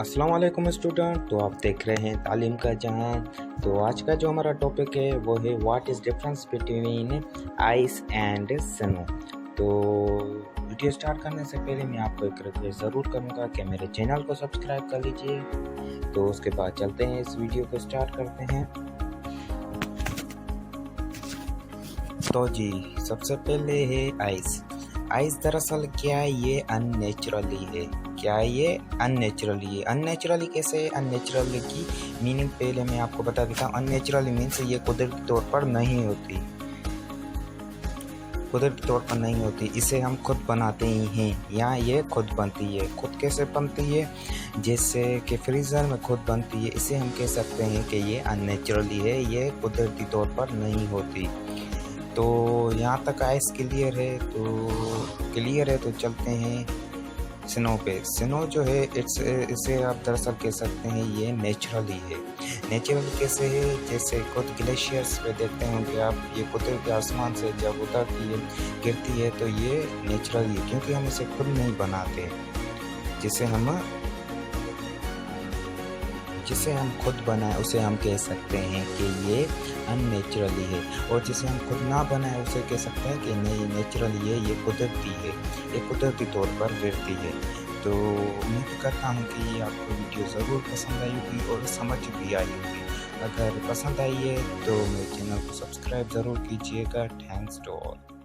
अस्सलाम वालेकुम स्टूडेंट। तो आप देख रहे हैं तालीम का जहां। तो आज का जो हमारा टॉपिक है वो है what is difference between ice and snow. तो वीडियो स्टार्ट करने से पहले मैं आपको एक रिक्वेस्ट ज़रूर करूंगा कि मेरे चैनल को सब्सक्राइब कर लीजिए। तो उसके बाद चलते हैं, इस वीडियो को स्टार्ट करते हैं। तो जी, सबसे पहले है आइस। आइस दरअसल क्या ये अननेचुरली है? क्या ये अननेचुरली है? अननेचुरली कैसे? अननेचुरली की मीनिंग पहले मैं आपको बता देता हूँ। अननेचुरली मीन्स ये कुदरती तौर पर नहीं होती, कुदरती तौर पर नहीं होती, इसे हम खुद बनाते ही हैं या ये खुद बनती है। खुद कैसे बनती है? जैसे कि फ्रीज़र में खुद बनती है, इसे हम कह सकते हैं कि ये अननेचुरली है, ये कुदरती तौर पर नहीं होती। तो यहाँ तक आइस क्लियर है तो चलते हैं स्नो पे। स्नो जो है इसे आप दरअसल कह सकते हैं ये नेचुरली है। नेचुरल कैसे है? जैसे खुद ग्लेशियर्स पे देखते होंगे आप, ये कुदरती आसमान से जब उतरती है, गिरती है, तो ये नेचुरली है क्योंकि हम इसे खुद नहीं बनाते। जिसे हम खुद बनाए उसे हम कह सकते हैं कि ये अननेचुरली है, और जिसे हम खुद ना बनाए उसे कह सकते हैं कि नहीं नेचुरली है, ये कुदरती है, ये कुदरती तौर पर गिरती है। तो उम्मीद करता हूँ कि ये आपको वीडियो ज़रूर पसंद आई होगी और समझ भी आई होगी। अगर पसंद आई है तो मेरे चैनल को सब्सक्राइब ज़रूर कीजिएगा। Thanks to all.